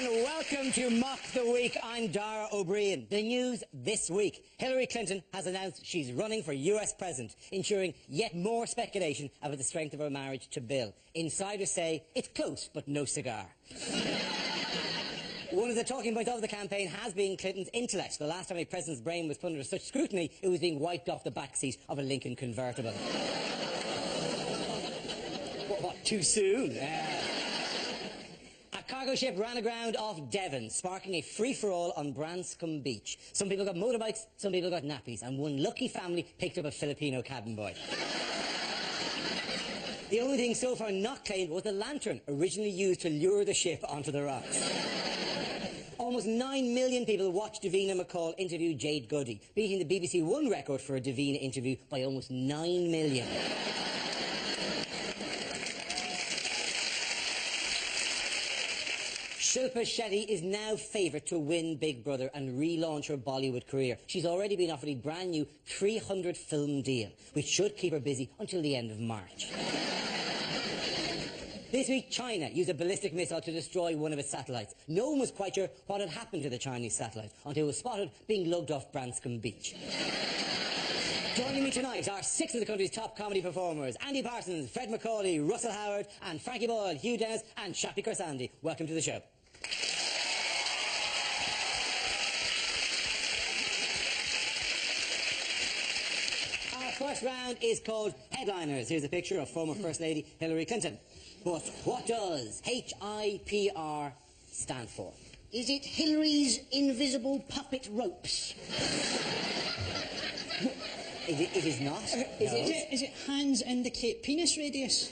Welcome to Mock the Week. I'm Dara O'Brien. The news this week. Hillary Clinton has announced she's running for US President, ensuring yet more speculation about the strength of her marriage to Bill. Insiders say it's close, but no cigar. One of the talking points of the campaign has been Clinton's intellect. The last time a president's brain was put under such scrutiny, it was being wiped off the backseat of a Lincoln convertible. What, too soon? A cargo ship ran aground off Devon, sparking a free-for-all on Branscombe Beach. Some people got motorbikes, some people got nappies, and one lucky family picked up a Filipino cabin boy. The only thing so far not claimed was the lantern, originally used to lure the ship onto the rocks. Almost 9 million people watched Davina McCall interview Jade Goody, beating the BBC One record for a Davina interview by almost 9 million. Shilpa Shetty is now favourite to win Big Brother and relaunch her Bollywood career. She's already been offered a brand new 300-film deal, which should keep her busy until the end of March. This week, China used a ballistic missile to destroy one of its satellites. No one was quite sure what had happened to the Chinese satellite until it was spotted being lugged off Branscombe Beach. Joining me tonight are 6 of the country's top comedy performers: Andy Parsons, Fred Macaulay, Russell Howard, and Frankie Boyle, Hugh Dennis, and Shappy Korsandi. Welcome to the show. Our first round is called Headliners. Here's a picture of former First Lady Hillary Clinton. But what does HIPR stand for? Is it Hillary's invisible puppet ropes? It is not. Is it hands indicate penis radius?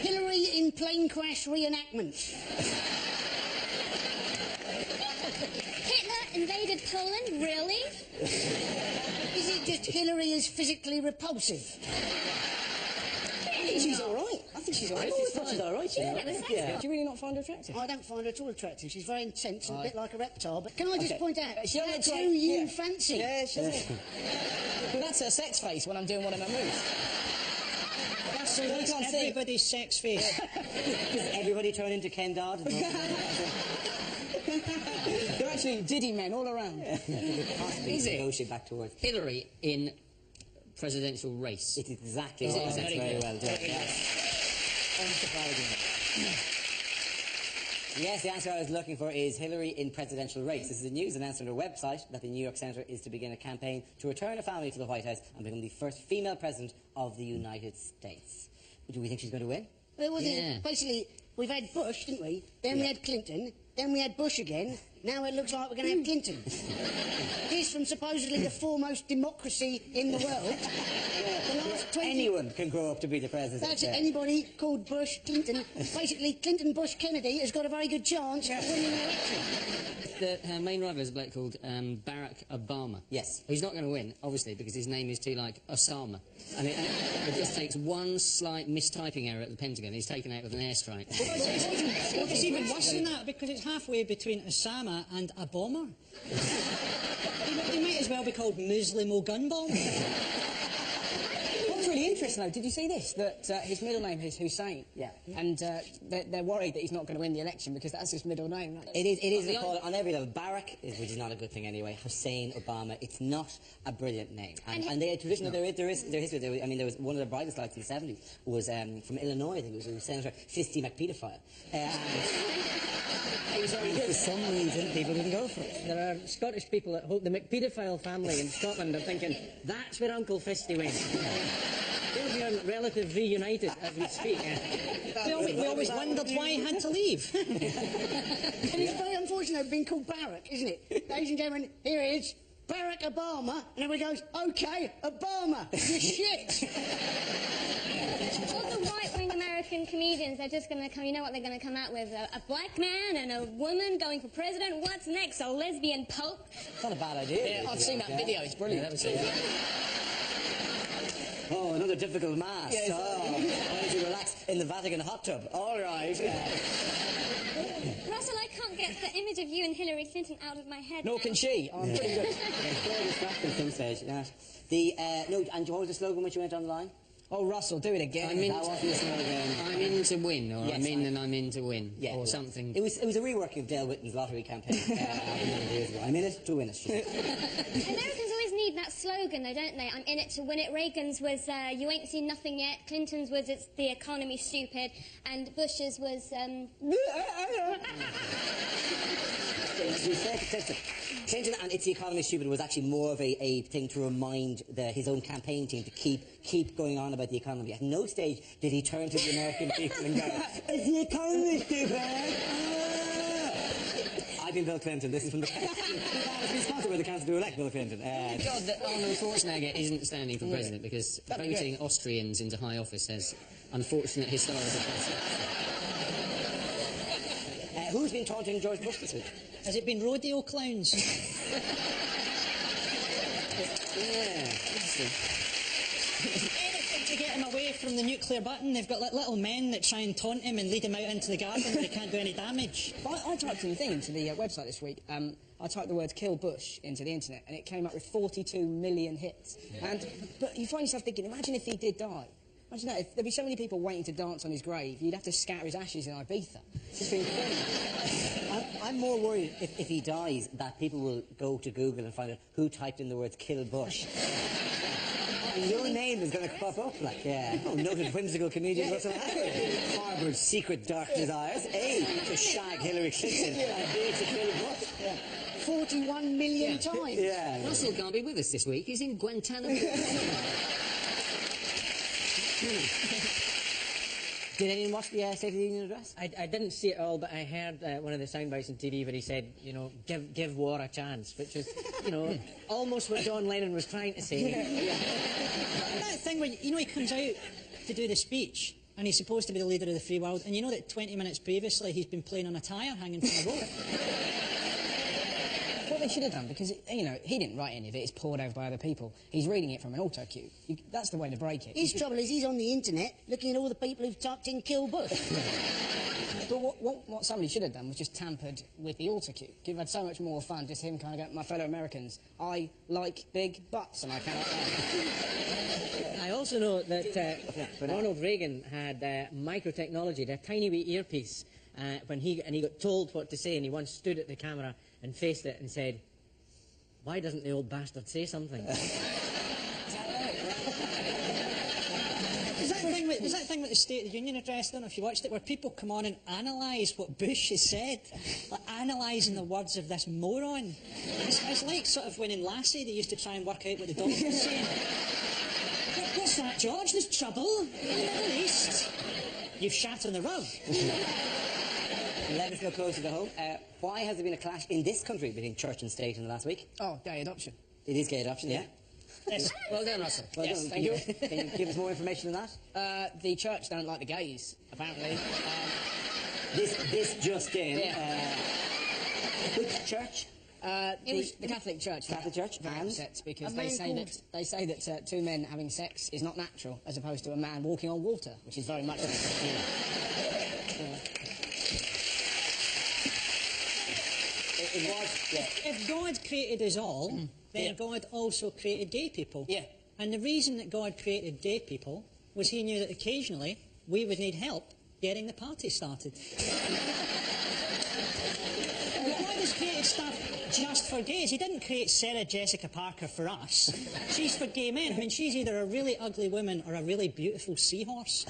Hillary in plane crash reenactment. Hitler invaded Poland, really? Is it just Hillary is physically repulsive? I think she's all right. I think she's all right. I always thought she's all right. Do you really not find her attractive? I don't find her at all attractive. She's very intense and a bit like a reptile. But can I just point out, She doesn't that's take- who you yeah. fancy? Yeah, she doesn't. But that's her sex face when I'm doing one of my moves. That's everybody's sex face. Does everybody turn into Ken Dodd? They're actually Diddy men all around. Possibly Is it? negotiate back towards Hillary in presidential race. It is exactly Is what it? that's Very very good. well done. Unsurprisingly. Yes, the answer I was looking for is Hillary in presidential race. This is the news announced on her website that the New York Senator is to begin a campaign to return a family to the White House and become the first female president of the United States. Do we think she's going to win? Well, was Yeah. it basically, we've had Bush, didn't we? Then we had Clinton. Then we had Bush again. Now it looks like we're going to have Clinton. This from supposedly the foremost democracy in the world. The last 20... Anyone can grow up to be the president. That's it. Anybody called Bush, Clinton. Basically, Clinton, Bush, Kennedy has got a very good chance of winning the election. Her main rival is a bloke called Barack Obama. Yes. He's not going to win, obviously, because his name is too like Osama. And it just takes one slight mistyping error at the Pentagon. He's taken out with an airstrike. It's even worse than that because it's halfway between Osama and a bomber. He might as well be called Muslim Gun Bomb. What's really interesting, though, did you see this? That his middle name is Hussein. Yeah. And they're worried that he's not going to win the election because that's his middle name, right? It is they call it on every level. Barack, which is not a good thing anyway. Hussein, Obama, it's not a brilliant name. And they had tradition, there is history. I mean, there was one of the brightest lights in the 70s was from Illinois, I think it was Senator Fisty McPedophile. He was very good. For some reason, people didn't go for it. There are Scottish people that hope the McPedophile family in Scotland are thinking, that's where Uncle Fisty went. They'll be a relative reunited as we speak. We always wondered why he had to leave. And it's very unfortunate being called Barack, isn't it? Ladies and gentlemen, here he is, Barack Obama, and everybody goes, OK, Obama, you shit. All the right-wing American American comedians, they're just going to come, you know what they're going to come out with? A black man and a woman going for president. What's next? A lesbian pope? It's not a bad idea. Yeah, I've seen that video. It's brilliant. That was Oh, another difficult mass. Yes. Why don't you relax in the Vatican hot tub? All right. Russell, I can't get the image of you and Hillary Clinton out of my head. Nor now. can she. I'm pretty good. Very distracting at some stage. Yeah. No, and what was the slogan which you went on the line? Oh, Russell, do it again. That wasn't the slogan. I'm in to win, or Yes, I'm in and I'm in to win, Yeah, or something. It was a reworking of Dale Whitton's lottery campaign a number of years ago. I'm in it to win it. Americans always need that slogan, though, don't they? I'm in it to win it. Reagan's was, you ain't seen nothing yet. Clinton's was, it's the economy stupid. And Bush's was, Clinton and It's the Economy Stupid was actually more of a thing to remind his own campaign team to keep going on about the economy. At no stage did he turn to the American people and go, "Is the economy stupid?" I've been Bill Clinton. This is from the it's sponsored by the council to elect Bill Clinton. God that Arnold Schwarzenegger isn't standing for president because voting Austrians into high office has unfortunate historical consequences. Who's been taunting George Bush this week? Has it been rodeo clowns? Anything to get him away from the nuclear button. They've got like little men that try and taunt him and lead him out into the garden where he can't do any damage. I typed in the thing into the website this week. I typed the words "kill Bush" into the internet, and it came up with 42 million hits. Yeah. But you find yourself thinking, imagine if he did die. Imagine that, if there'd be so many people waiting to dance on his grave, you'd have to scatter his ashes in Ibiza. It's just been incredible. I'm more worried if he dies that people will go to Google and find out who typed in the words "kill Bush." Your name is going to crop up, like, noted whimsical comedian Russell Hackett harboured secret dark desires. A, to shag Hillary Clinton, and B, to kill Bush. 41 million times. Yeah. Russell can't be with us this week. He's in Guantanamo. Did anyone watch the State of the Union address? I didn't see it all, but I heard one of the sound bites on TV where he said, you know, give war a chance, which was, you know, almost what John Lennon was trying to say. That thing where, you know, he comes out to do the speech and he's supposed to be the leader of the free world, and you know that 20 minutes previously he's been playing on a tyre hanging from a rope. What they should have done, because, you know, he didn't write any of it, it's poured over by other people. He's reading it from an auto cue. That's the way to break it. His trouble is he's on the internet looking at all the people who've typed in "kill Bush." But what somebody should have done was just tampered with the auto cue. You've had so much more fun just him kind of going, my fellow Americans, I like big butts and I cannot lie. I also know that Ronald Reagan had microtechnology, a tiny wee earpiece, when he got told what to say, and he once stood at the camera and faced it and said, "Why doesn't the old bastard say something?" There's that thing with the State of the Union address, I don't know if you watched it, where people come on and analyse what Bush has said. Like, analysing the words of this moron. It's like sort of when in Lassie they used to try and work out what the doctor was saying. What's that, George? There's trouble in the Middle East. You've shat on the rug. Let us go closer to home. Why has there been a clash in this country between church and state in the last week? Oh, gay adoption. It is gay adoption, yeah? Yes. Well done, Russell. Well yes, done. thank you. Can you give us more information on that? The church don't like the gays, apparently. This just in. Yeah. Which church? The Catholic Church. Catholic Church, Very and? upset because they say that two men having sex is not natural, as opposed to a man walking on water, which is very much. It was, yeah. If God created us all, then God also created gay people. Yeah. And the reason that God created gay people was he knew that occasionally we would need help getting the party started. God has created stuff just for gays. He didn't create Sarah Jessica Parker for us. She's for gay men. I mean, she's either a really ugly woman or a really beautiful seahorse.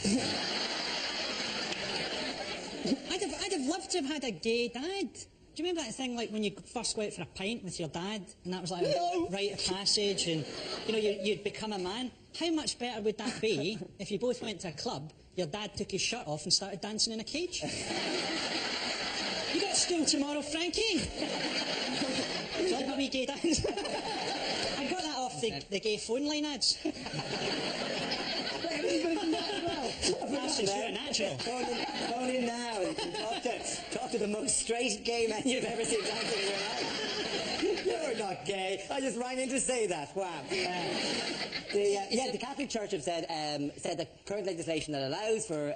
I'd have loved to have had a gay dad. Do you remember that thing, like, when you first go out for a pint with your dad, and that was like a rite of passage, and, you know, you'd become a man? How much better would that be if you both went to a club, your dad took his shirt off and started dancing in a cage? You got school tomorrow, Frankie? So my wee gay dad. I got that off the gay phone line ads. That's natural. Phone in now and talk to the most straight gay man you've ever seen dancing in your life. You're not gay. I just ran in to say that. Wow. The Catholic Church have said that current legislation that allows for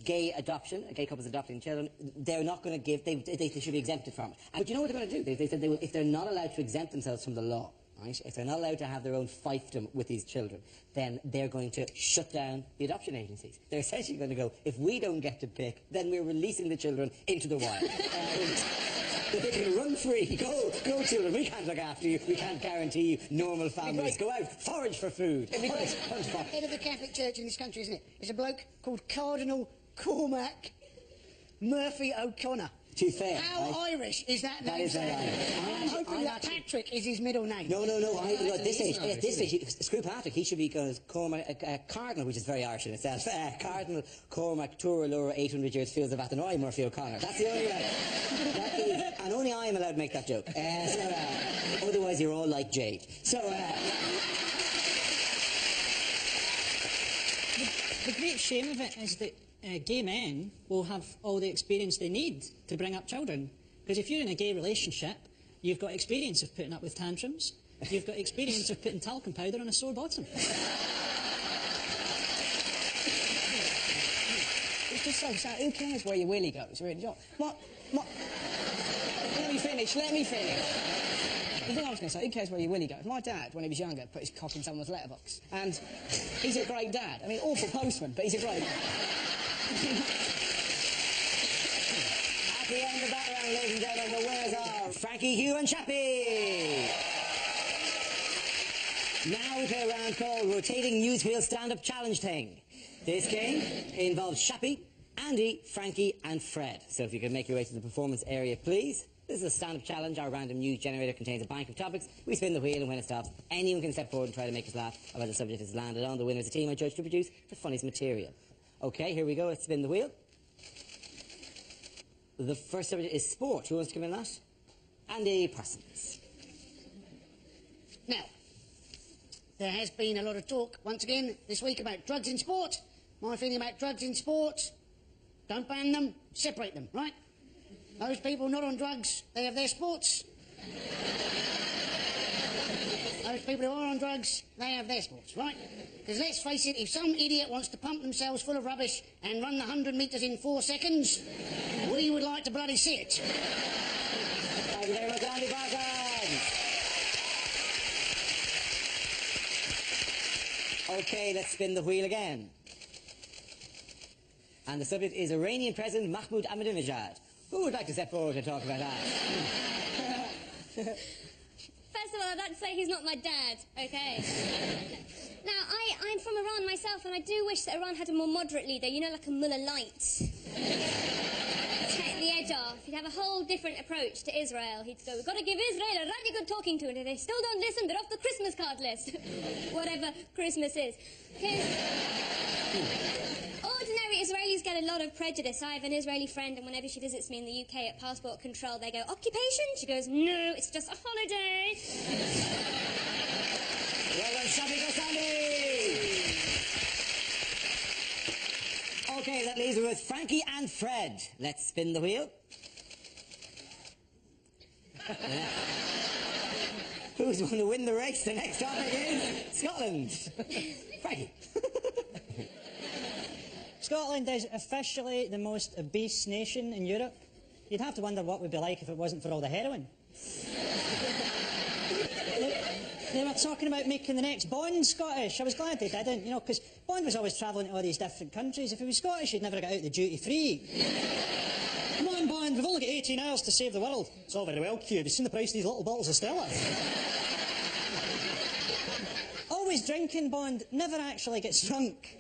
gay adoption, gay couples adopting children, they're not going to give. They should be exempted from it. But you know what they're going to do? They said if they're not allowed to exempt themselves from the law, right? If they're not allowed to have their own fiefdom with these children, then they're going to shut down the adoption agencies. They're essentially going to go, if we don't get to pick, then we're releasing the children into the wild. They can run free. Go, children. We can't look after you. We can't guarantee you normal families. Go out, forage for food. Head of the Catholic Church in this country, isn't it? It's a bloke called Cardinal Cormac Murphy O'Connor. To be fair. How Irish is that name? That is very Irish. I'm hoping that Patrick is his middle name. No. At this stage, screw Patrick. He should be Cormac, Cardinal, which is very Irish in itself. Cardinal Cormac Tura Laura 800 years Fields of Athenry Murphy O'Connor. That's the only way. And only I am allowed to make that joke. Otherwise, you're all like Jade. So. The great shame of it is that gay men will have all the experience they need to bring up children. Because if you're in a gay relationship, you've got experience of putting up with tantrums, you've got experience of putting talcum powder on a sore bottom. It's just so sad. Who cares where your willy goes, really? Let me finish. The thing I was going to say, who cares where your willy goes? My dad, when he was younger, put his cock in someone's letterbox. And he's a great dad. I mean, awful postman, but he's a great dad. At the end of that round, ladies and gentlemen, the winners are Frankie, Hugh and Chappie. Now we play a round called Rotating News Wheel Stand-Up Challenge Thing. This game involves Chappie, Andy, Frankie and Fred. So if you could make your way to the performance area, please. This is a stand-up challenge. Our random news generator contains a bank of topics. We spin the wheel, and when it stops, anyone can step forward and try to make us laugh about the subject that's landed on. The winner is the team I judge to produce the funniest material. OK, here we go. Let's spin the wheel. The first subject is sport. Who wants to come in that? Andy Parsons. Now, there has been a lot of talk, once again, this week about drugs in sport. My feeling about drugs in sport, don't ban them, separate them, right? Those people not on drugs, they have their sports. Those people who are on drugs, they have their sports, right? Because let's face it, if some idiot wants to pump themselves full of rubbish and run the 100 metres in 4 seconds, we would like to bloody see it. Thank you very much, Andy Parsons. OK, let's spin the wheel again. And the subject is Iranian President Mahmoud Ahmadinejad. Who would like to step forward and talk about that? First of all, I'd like to say he's not my dad, okay? Now, I'm from Iran myself, and I do wish that Iran had a more moderate leader, you know, like a Mullah Light. Take the edge off. He'd have a whole different approach to Israel. He'd go, we've got to give Israel a radical talking to, and if they still don't listen, they're off the Christmas card list. Whatever Christmas is. Ordinary Israelis get a lot of prejudice. I have an Israeli friend, and whenever she visits me in the UK at passport control, they go, occupation? She goes, no, it's just a holiday. Well done, Shabby Gosani! OK, that leaves us with Frankie and Fred. Let's spin the wheel. Who's going to win the race? The next topic is Scotland. Frankie. Scotland is officially the most obese nation in Europe. You'd have to wonder what it would be like if it wasn't for all the heroin. They were talking about making the next Bond Scottish. I was glad they didn't, you know, because Bond was always travelling to all these different countries. If he was Scottish, he'd never get out the duty-free. Come on, Bond, we've only got 18 hours to save the world. It's all very well, Q. Have you seen the price of these little bottles of Stella? Always drinking, Bond, never actually gets drunk.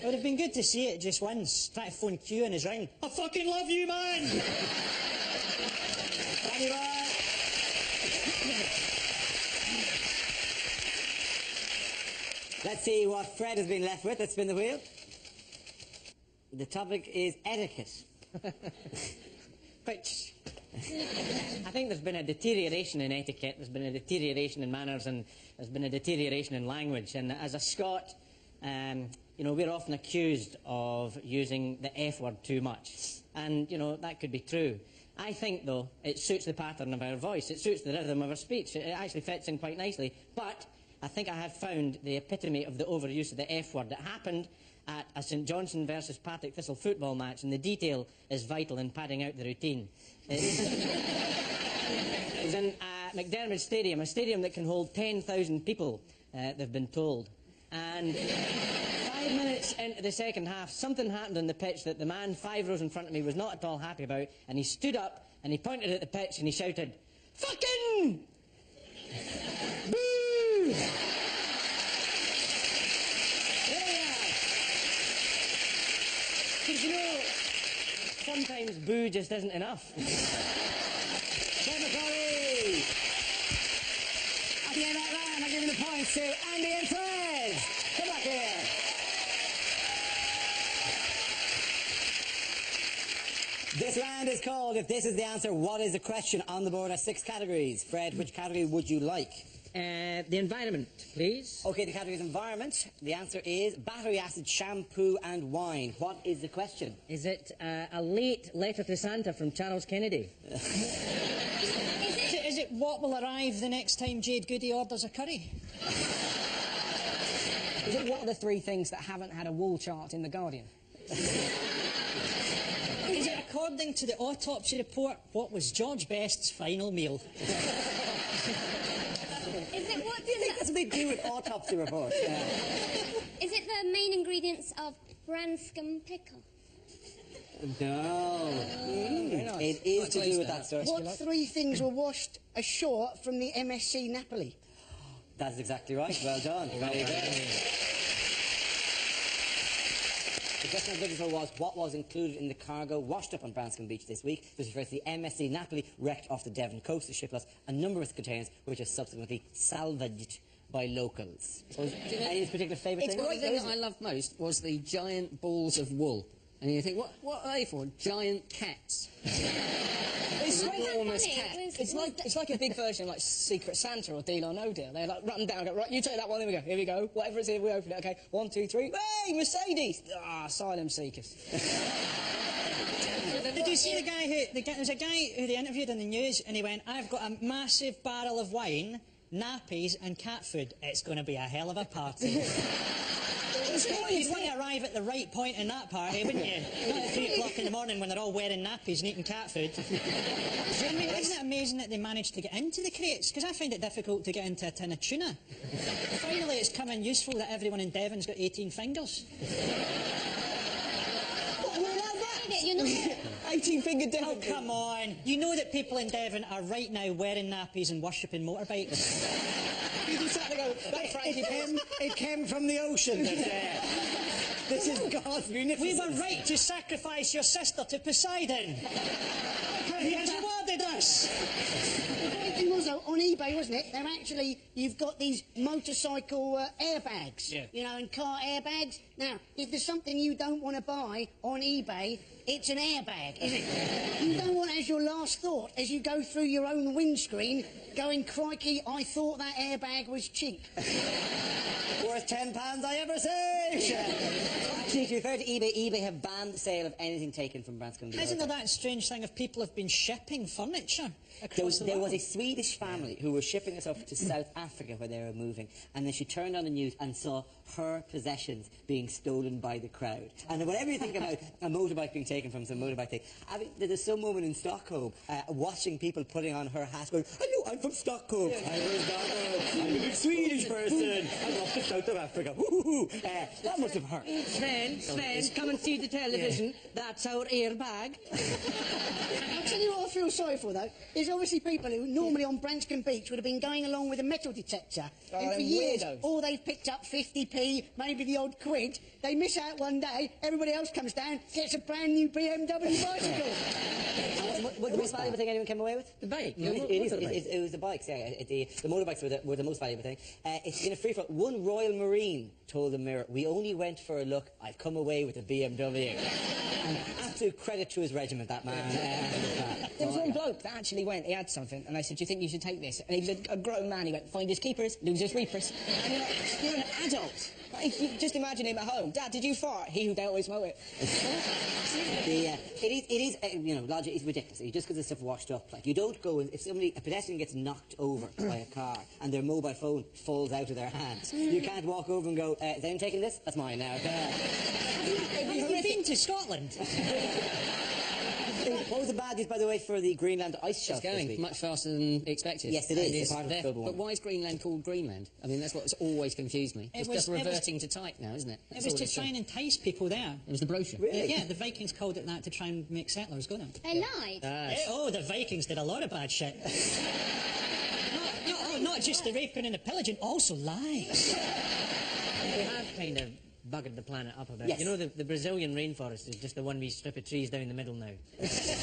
It would have been good to see it just once. Try to phone Q in his ring. I fucking love you, man! Anyone? Let's see what Fred has been left with. Let's spin the wheel. The topic is etiquette. Which, I think there's been a deterioration in etiquette, there's been a deterioration in manners, and there's been a deterioration in language. And as a Scot, you you know, we're often accused of using the F word too much. And, you know, that could be true. I think, though, it suits the pattern of our voice. It suits the rhythm of our speech. It actually fits in quite nicely. But I think I have found the epitome of the overuse of the F word. It happened at a St Johnstone versus Partick Thistle football match, and the detail is vital in padding out the routine. It was in McDermott Stadium, a stadium that can hold 10,000 people, they've been told. And 5 minutes into the second half, something happened on the pitch that the man 5 rows in front of me was not at all happy about, and he stood up and he pointed at the pitch and he shouted, "Fucking! Boo!" There we are. Because, you know, sometimes boo just isn't enough. Chemically! At the end of that round, I'm giving the points to Andy and Fred. Come back here. This round is called If This Is the Answer, What Is the Question? On the board are 6 categories. Fred, which category would you like? The environment, please. OK, the category is environment. The answer is battery acid, shampoo and wine. What is the question? Is it a late letter to Santa from Charles Kennedy? Is it what will arrive the next time Jade Goody orders a curry? Is it what are the 3 things that haven't had a wall chart in The Guardian? Is it according to the autopsy report, what was George Best's final meal? Is it what? Do you think that's what they do with autopsy reports? Yeah. Is it the main ingredients of Branscombe pickle? No. Very nice. It is Quite to do close with to that, sir. What 3 things were washed ashore from the MSC Napoli? That's exactly right. Well done. Very good. The question I was looking for was what was included in the cargo washed up on Branscombe Beach this week. This refers to the MSC Napoli wrecked off the Devon coast. The ship lost a number of containers which are subsequently salvaged by locals. Any particular favourite The thing? one thing that I loved most was the giant balls of wool. And you think, what are they for? Giant cats. It's like enormous funny? cat. It was- It's like a big version of like Secret Santa or Deal or No Deal. They like run them down, go, right, you take that one, here we go. Whatever it's here, we open it, okay. 1, 2, 3, hey, Mercedes! Ah, asylum seekers. Did you see the guy there was a guy who they interviewed in the news and he went, I've got a massive barrel of wine, nappies and cat food. It's going to be a hell of a party. You'd want to arrive at the right point in that party, wouldn't you? Not at 3 o'clock in the morning when they're all wearing nappies and eating cat food. I mean, isn't it amazing that they managed to get into the crates? Because I find it difficult to get into a tin of tuna. Finally, it's come in useful that everyone in Devon's got 18 fingers. You're not. 18-fingered Devon. Oh, come on. You know that people in Devon are right now wearing nappies and worshipping motorbikes. You just sat there and go, that Frankie It came from the ocean. This is God's munificence. We were right to sacrifice your sister to Poseidon. He has rewarded us. The funny thing was, though, on eBay, wasn't it? They're actually, you've got these motorcycle airbags, Yeah. you know, and car airbags. Now, if there's something you don't want to buy on eBay, it's an airbag, isn't it? You don't want as your last thought as you go through your own windscreen going, crikey, I thought that airbag was cheap. Worth £10 I ever saved. Actually, to be fair to eBay, eBay have banned the sale of anything taken from Branscombe Beach. Isn't there that strange thing of people have been shipping furniture across the There world? was a Swedish family who were shipping us off to South Africa where they were moving, and then she turned on the news and saw her possessions being stolen by the crowd. And whatever you think about a motorbike being taken from some motorbike thing, I mean, there's some woman in Stockholm watching people putting on her hat going, I know, I'm from Stockholm. I'm from Stockholm. I'm a big Swedish person. I'm off to South Africa. That must have hurt. Sven, come and see the television. That's our airbag. I'll tell you what I feel sorry for, though. There's obviously people who normally on Branscombe Beach would have been going along with a metal detector. And for them years, weirdos. all they've picked up 50p, maybe the odd quid. They miss out one day, everybody else comes down, gets a brand new BMW bicycle. What the most valuable thing anyone came away with? The bike. It was the bikes, yeah. The motorbikes were the most valuable thing. It's in a free for one Royal Marine told the Mirror, we only went for a look, I've come away with a BMW. And absolute credit to his regiment, that man. There was one bloke that actually went, he had something, and they said, do you think you should take this? And he was a grown man, he went, find his keepers, lose his reapers. And you're like, you're an adult. Just imagine him at home. Dad, did you fart? He who dealt with smoke it. It is, you know, logic is ridiculous. Just because the stuff washed up. Like, you don't go, if a pedestrian gets knocked over by a car and their mobile phone falls out of their hands, you can't walk over and go, is anyone taking this? That's mine now. Have you been to Scotland? What was the bad news, by the way, for the Greenland ice shelf It's this going week? much faster than expected. Yes, it is. It's part of global warming. But why is Greenland called Greenland? I mean, that's what's always confused me. It's just reverting to type now, isn't it? It was to try and entice people there. It was the brochure. Really? Yeah, the Vikings called it that to try and make settlers go there. They lied. Oh, the Vikings did a lot of bad shit. Not just the raping and the pillaging, also lies. We have kind of buggered the planet up a bit. Yes. You know, the Brazilian rainforest is just the one wee strip of trees down the middle now. Waxed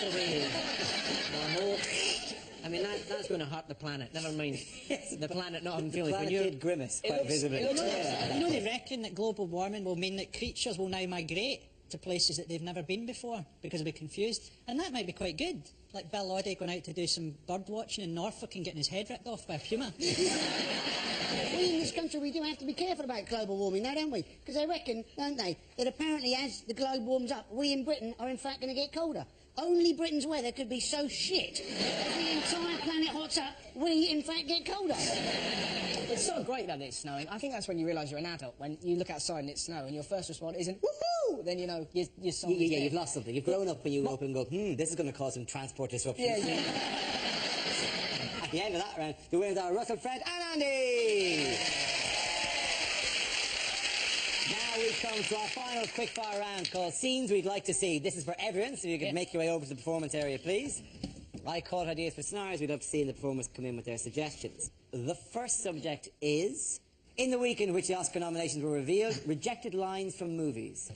away. I mean, that's going to hurt the planet. Never mind the planet not having feelings. Planet did grimace quite visibly. You know, they reckon that global warming will mean that creatures will now migrate to places that they've never been before because they'll be confused. And that might be quite good. Like Bill Oddie going out to do some bird watching in Norfolk and getting his head ripped off by a puma. We in this country, we do have to be careful about global warming now, don't we? Because they reckon, don't they, that apparently as the globe warms up, we in Britain are in fact going to get colder. Only Britain's weather could be so shit. As the entire planet hots up, we in fact get colder. It's so great that it's snowing. I think that's when you realise you're an adult. When you look outside and it's snow and your first response isn't woohoo, then you know your song is dead. You've lost something. You've grown up when you go up and go, this is going to cause some transport disruption. Yeah. At the end of that round, the winners are Russell, Fred and Andy. Now we come to our final quickfire round called Scenes We'd Like to See. This is for everyone, so you can make your way over to the performance area, please. I caught ideas for scenarios. We'd love to see the performers come in with their suggestions. The first subject is, in the week in which the Oscar nominations were revealed, rejected lines from movies.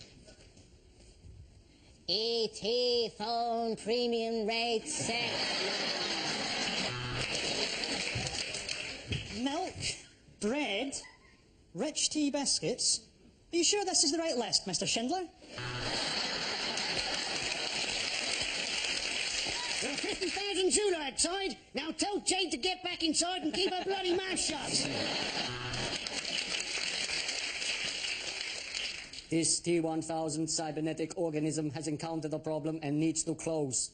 E.T. phone premium rate set. Milk, bread, rich tea biscuits. Are you sure this is the right list, Mr. Schindler? There are 50,000 Zulu outside. Now tell Jade to get back inside and keep her bloody mouth shut. This T-1000 cybernetic organism has encountered a problem and needs to close.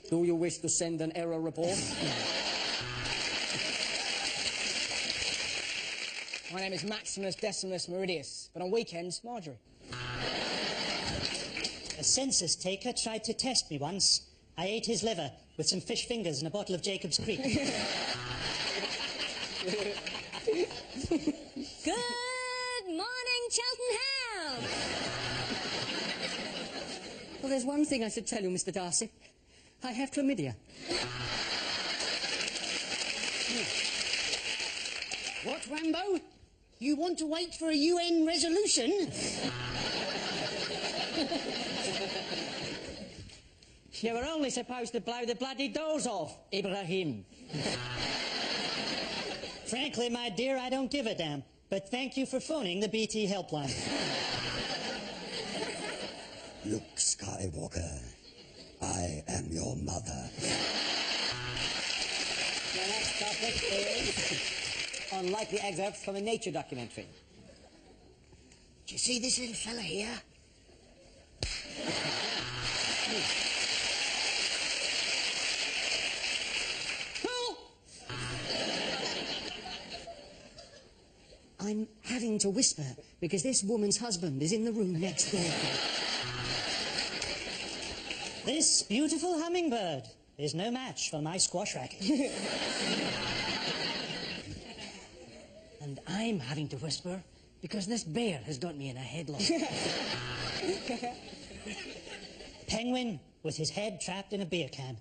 Do you wish to send an error report? My name is Maximus Decimus Meridius, but on weekends, Marjorie. A census taker tried to test me once. I ate his liver with some fish fingers and a bottle of Jacob's Creek. Good morning, Cheltenham! Well, there's one thing I should tell you, Mr. Darcy. I have chlamydia. What, Rambo? You want to wait for a UN resolution? You were only supposed to blow the bloody doors off, Ibrahim. Frankly, my dear, I don't give a damn. But thank you for phoning the BT helpline. Luke Skywalker, I am your mother. The next topic is unlikely excerpts from a nature documentary. Do you see this little fella here? I'm having to whisper because this woman's husband is in the room next door. This beautiful hummingbird is no match for my squash racket. And I'm having to whisper because this bear has got me in a headlock. Penguin with his head trapped in a beer can.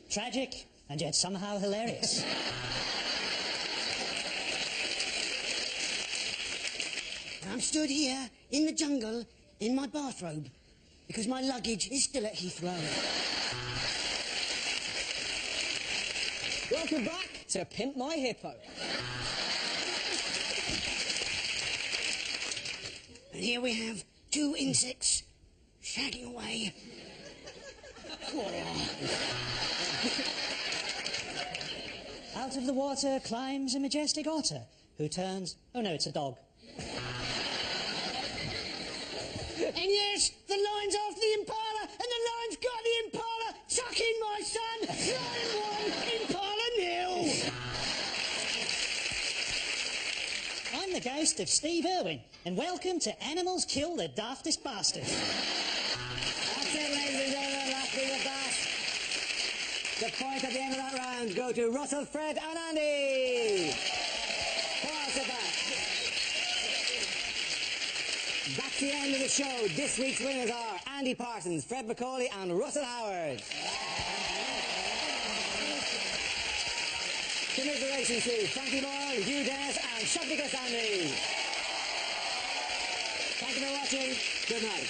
Tragic and yet somehow hilarious. I'm stood here in the jungle in my bathrobe because my luggage is still at Heathrow. Welcome back to Pimp My Hippo. And here we have two insects shagging away. Out of the water climbs a majestic otter who turns... Oh, no, it's a dog. yes, the line's after the Impala, and the line's got the Impala. Tuck in, my son. Lion 1, Impala 0. I'm the ghost of Steve Irwin, and welcome to Animals Kill the Daftest Bastard. That's it, ladies and gentlemen. That's been the best. The points at the end of that round go to Russell, Fred and Andy. Pass it back. That's the end of the show. This week's winners are Andy Parsons, Fred McCauley and Russell Howard. Commiserations to Frankie Boyle, Hugh Dennis and Shakti Goswami. Thank you for watching. Good night.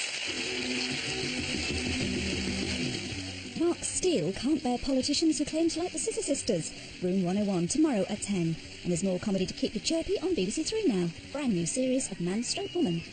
Mark Steele can't bear politicians who claim to like the Scissor Sisters. Room 101 tomorrow at 10. And there's more comedy to keep you chirpy on BBC Three now. Brand new series of Man Stroke Woman.